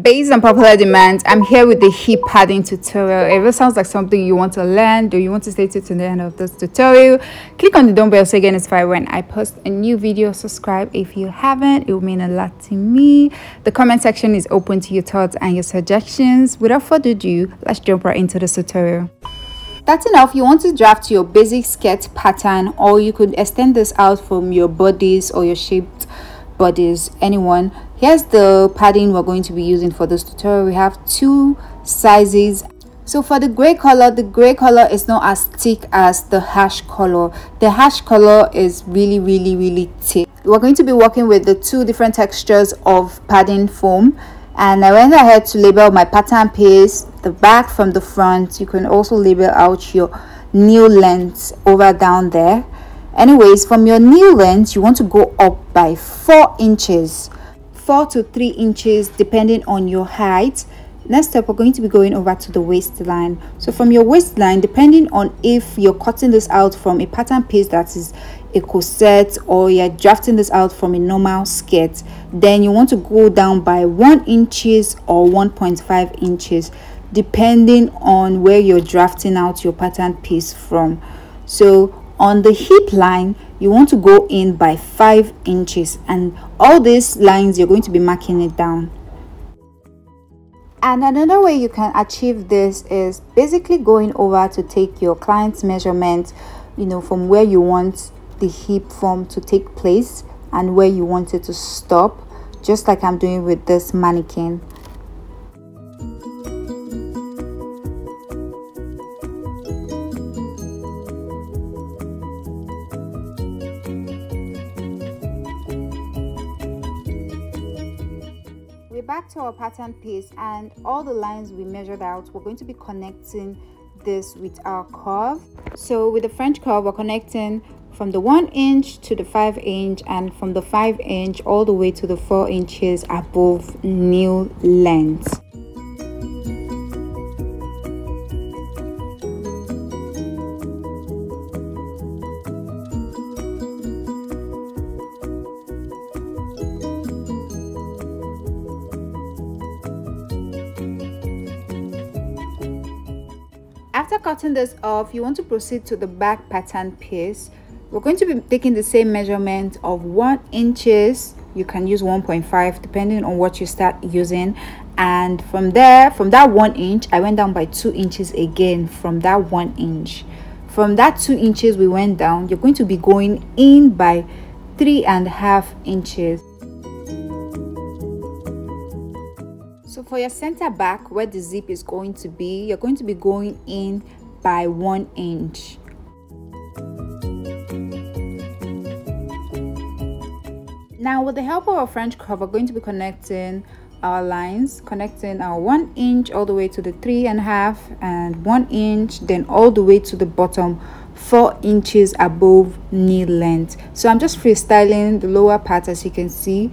Based on popular demand, I'm here with the hip padding tutorial. If it sounds like something you want to learn or you want to stay tuned to the end of this tutorial, click on the dumbbell so you get notified when I post a new video. Subscribe if you haven't, it will mean a lot to me. The comment section is open to your thoughts and your suggestions. Without further ado, let's jump right into the tutorial. Starting off, you want to draft your basic skirt pattern, or you could extend this out from your bodies or your shaped bodies, anyone. Here's the padding we're going to be using for this tutorial. We have two sizes. So for the gray color is not as thick as the hash color. The hash color is really thick. We're going to be working with the two different textures of padding foam, and I went ahead to label my pattern piece, the back from the front. You can also label out your nail length over down there. Anyways, from your nail length, you want to go up by 4 inches, 4 to 3 inches depending on your height. Next step, we're going to be going over to the waistline. So from your waistline, depending on if you're cutting this out from a pattern piece that is a corset, or you're drafting this out from a normal skirt, then you want to go down by 1 inches or 1.5 inches depending on where you're drafting out your pattern piece from. So on the hip line, you want to go in by 5 inches, and all these lines you're going to be marking it down. And another way you can achieve this is basically going over to take your client's measurement, from where you want the hip form to take place and where you want it to stop, just like I'm doing with this mannequin. We're back to our pattern piece, and all the lines we measured out, we're going to be connecting this with our curve. So with the French curve, we're connecting from the 1 inch to the 5 inch, and from the 5 inch all the way to the 4 inches above nail length. After cutting this off, you want to proceed to the back pattern piece. We're going to be taking the same measurement of 1 inches. You can use 1.5 depending on what you start using, and from there, from that 1 inch, I went down by 2 inches again. From that 1 inch, from that 2 inches we went down, you're going to be going in by 3.5 inches. So for your center back, where the zip is going to be, you're going to be going in by 1 inch. Now with the help of our French curve, we're going to be connecting our lines, connecting our 1 inch all the way to the 3.5 and 1 inch, then all the way to the bottom 4 inches above knee length. So I'm just freestyling the lower part, as you can see.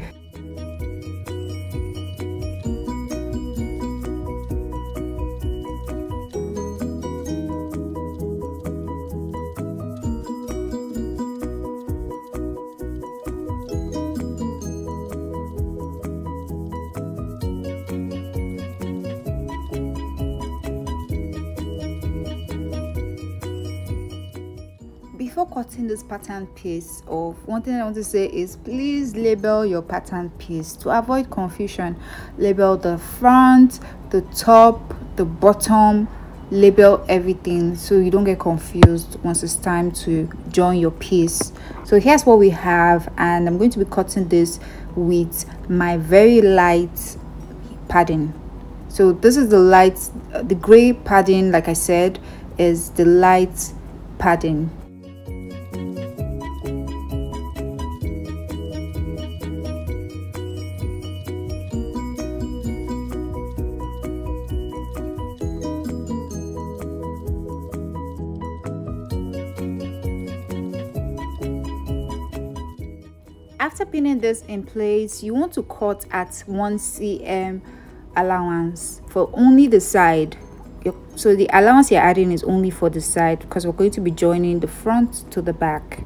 Before cutting this pattern piece off, one thing I want to say is please label your pattern piece to avoid confusion. Label the front, the top, the bottom, label everything so you don't get confused once it's time to join your piece. So here's what we have, and I'm going to be cutting this with my very light padding. So this is the light, the gray padding, like I said, is the light padding. After pinning this in place, you want to cut at 1 cm allowance for only the side. So the allowance you're adding is only for the side, because we're going to be joining the front to the back.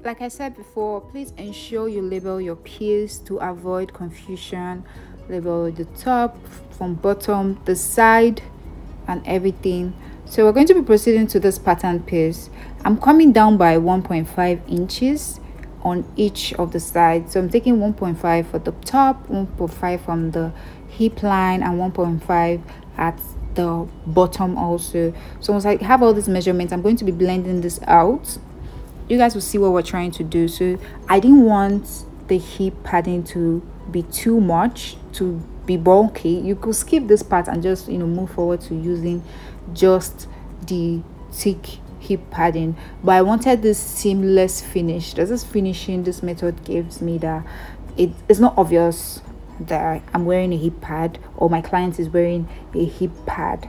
Like I said before, please ensure you label your piece to avoid confusion. Label the top from bottom, the side, and everything. So we're going to be proceeding to this pattern piece. I'm coming down by 1.5 inches on each of the sides. So I'm taking 1.5 for the top, 1.5 from the hip line, and 1.5 at the bottom also. So once I have all these measurements, I'm going to be blending this out. You guys will see what we're trying to do. So I didn't want the hip padding to be too much, to be bulky. You could skip this part and just, you know, move forward to using just the thick hip padding, but I wanted this seamless finish. There's this finishing this method gives me that it's not obvious that I'm wearing a hip pad or my client is wearing a hip pad.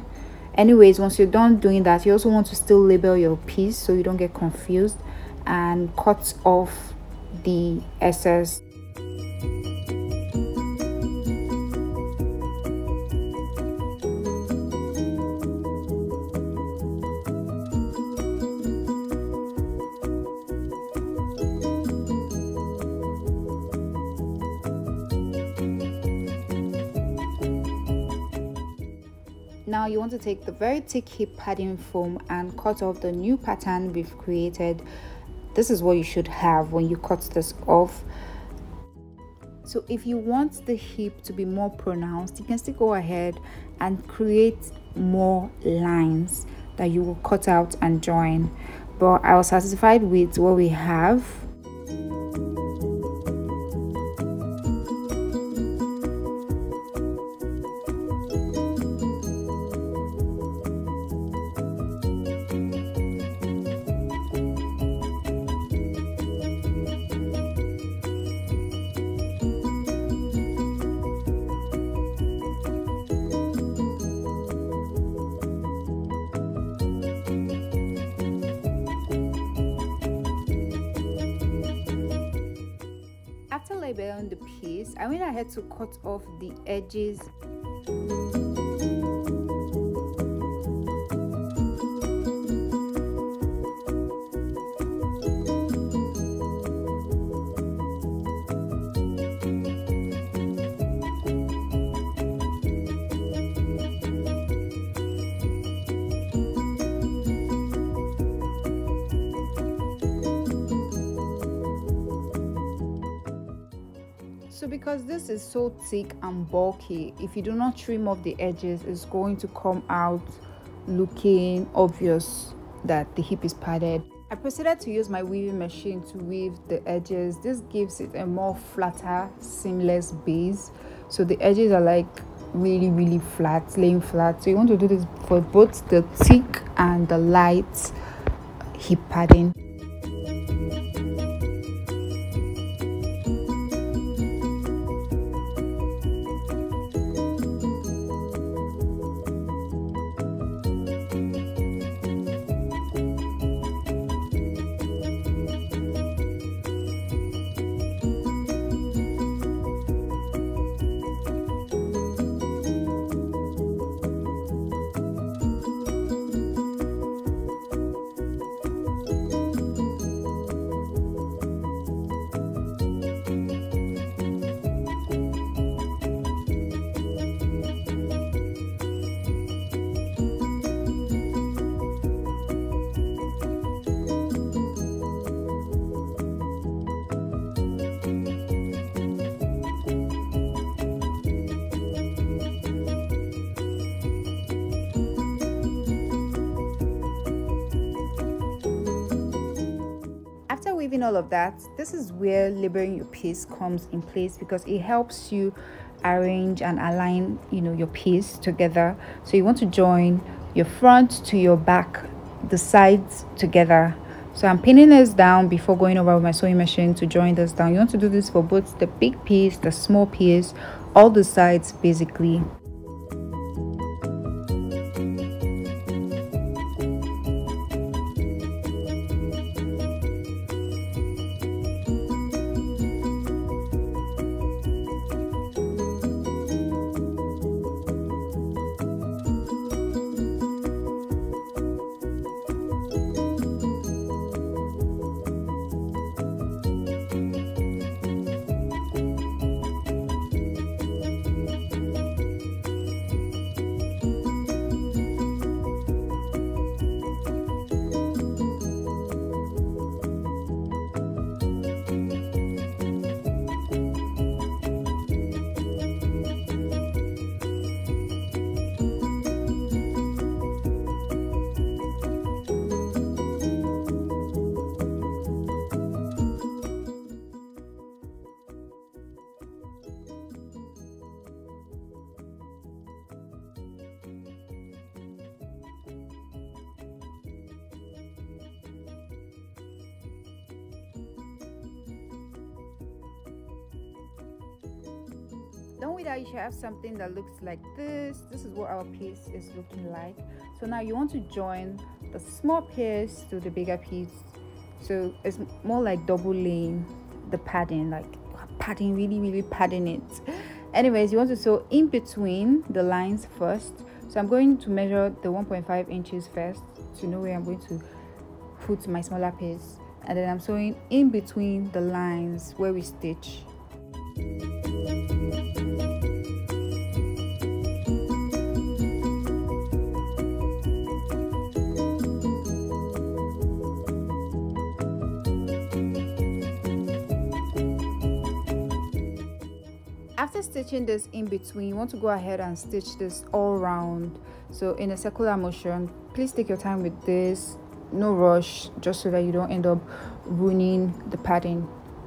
Anyways, once you're done doing that, you also want to still label your piece so you don't get confused, and cut off the excess. Now you want to take the very thick hip padding foam and cut off the new pattern we've created. This is what you should have when you cut this off. So if you want the hip to be more pronounced, you can still go ahead and create more lines that you will cut out and join. But I was satisfied with what we have. After labeling the piece, I went ahead to cut off the edges. So because this is so thick and bulky, if you do not trim off the edges, it's going to come out looking obvious that the hip is padded. I proceeded to use my weaving machine to weave the edges. This gives it a more flatter, seamless base. So the edges are like really flat, laying flat. So you want to do this for both the thick and the light hip padding. Weaving all of that, this is where labeling your piece comes in place, because it helps you arrange and align, you know, your piece together. So you want to join your front to your back, the sides together. So I'm pinning this down before going over with my sewing machine to join this down. You want to do this for both the big piece, the small piece, all the sides basically. Done with that, you should have something that looks like this. This is what our piece is looking like. So now you want to join the small piece to the bigger piece, so it's more like double laying the padding, like padding, really padding it. Anyways, you want to sew in between the lines first. So I'm going to measure the 1.5 inches first to know where I'm going to put my smaller piece, and then I'm sewing in between the lines where we stitch. After stitching this in between, you want to go ahead and stitch this all round, so in a circular motion. Please take your time with this, no rush, just so that you don't end up ruining the padding.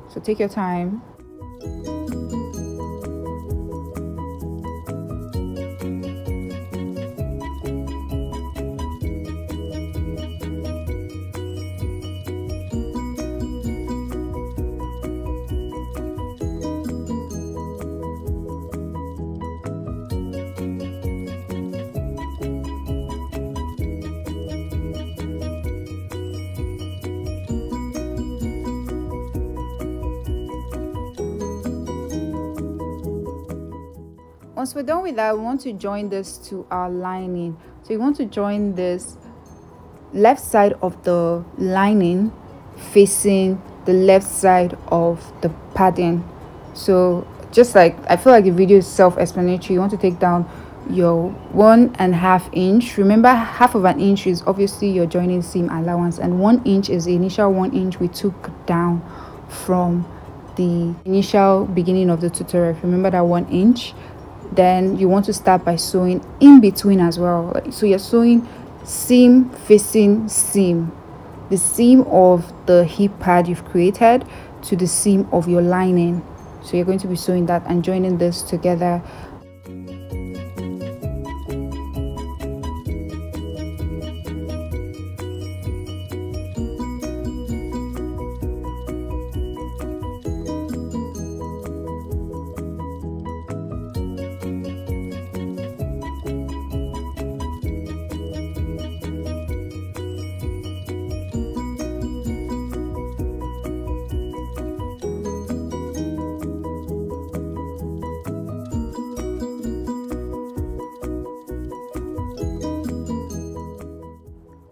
So take your time. Once we're done with that, we want to join this to our lining. So you want to join this left side of the lining facing the left side of the padding. So just like, I feel like the video is self-explanatory. You want to take down your 1.5 inch. Remember, half of an inch is obviously your joining seam allowance, and 1 inch is the initial 1 inch we took down from the initial beginning of the tutorial. Remember that 1 inch. Then you want to start by sewing in between as well. So you're sewing seam facing seam, the seam of the hip pad you've created to the seam of your lining. So you're going to be sewing that and joining this together.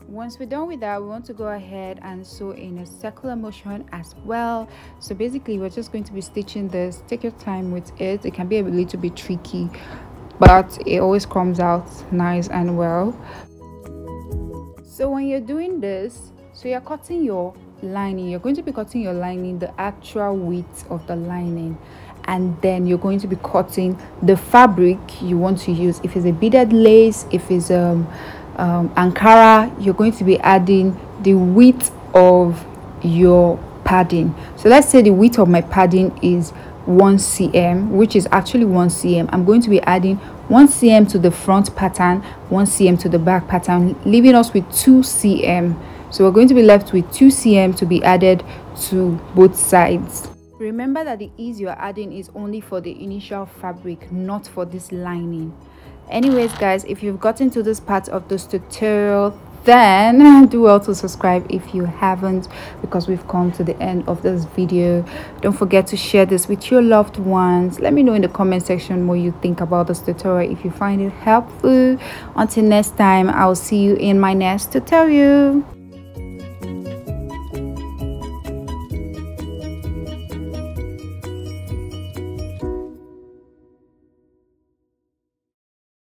Once we're done with that, we want to go ahead and sew in a circular motion as well. So basically, we're just going to be stitching this. Take your time with it. It can be a little bit tricky, but it always comes out nice and well. So when you're doing this, so you're cutting your lining, you're going to be cutting your lining the actual width of the lining, and then you're going to be cutting the fabric you want to use. If it's a beaded lace, if it's Ankara, you're going to be adding the width of your padding. So let's say the width of my padding is 1 cm, which is actually 1 cm. I'm going to be adding 1 cm to the front pattern, 1 cm to the back pattern, leaving us with 2 cm. So we're going to be left with 2 cm to be added to both sides. Remember that the ease you're adding is only for the initial fabric, not for this lining. Anyways guys, if you've gotten to this part of this tutorial, then do well to subscribe if you haven't, because we've come to the end of this video. Don't forget to share this with your loved ones. Let me know in the comment section what you think about this tutorial, if you find it helpful. Until next time, I'll see you in my next tutorial.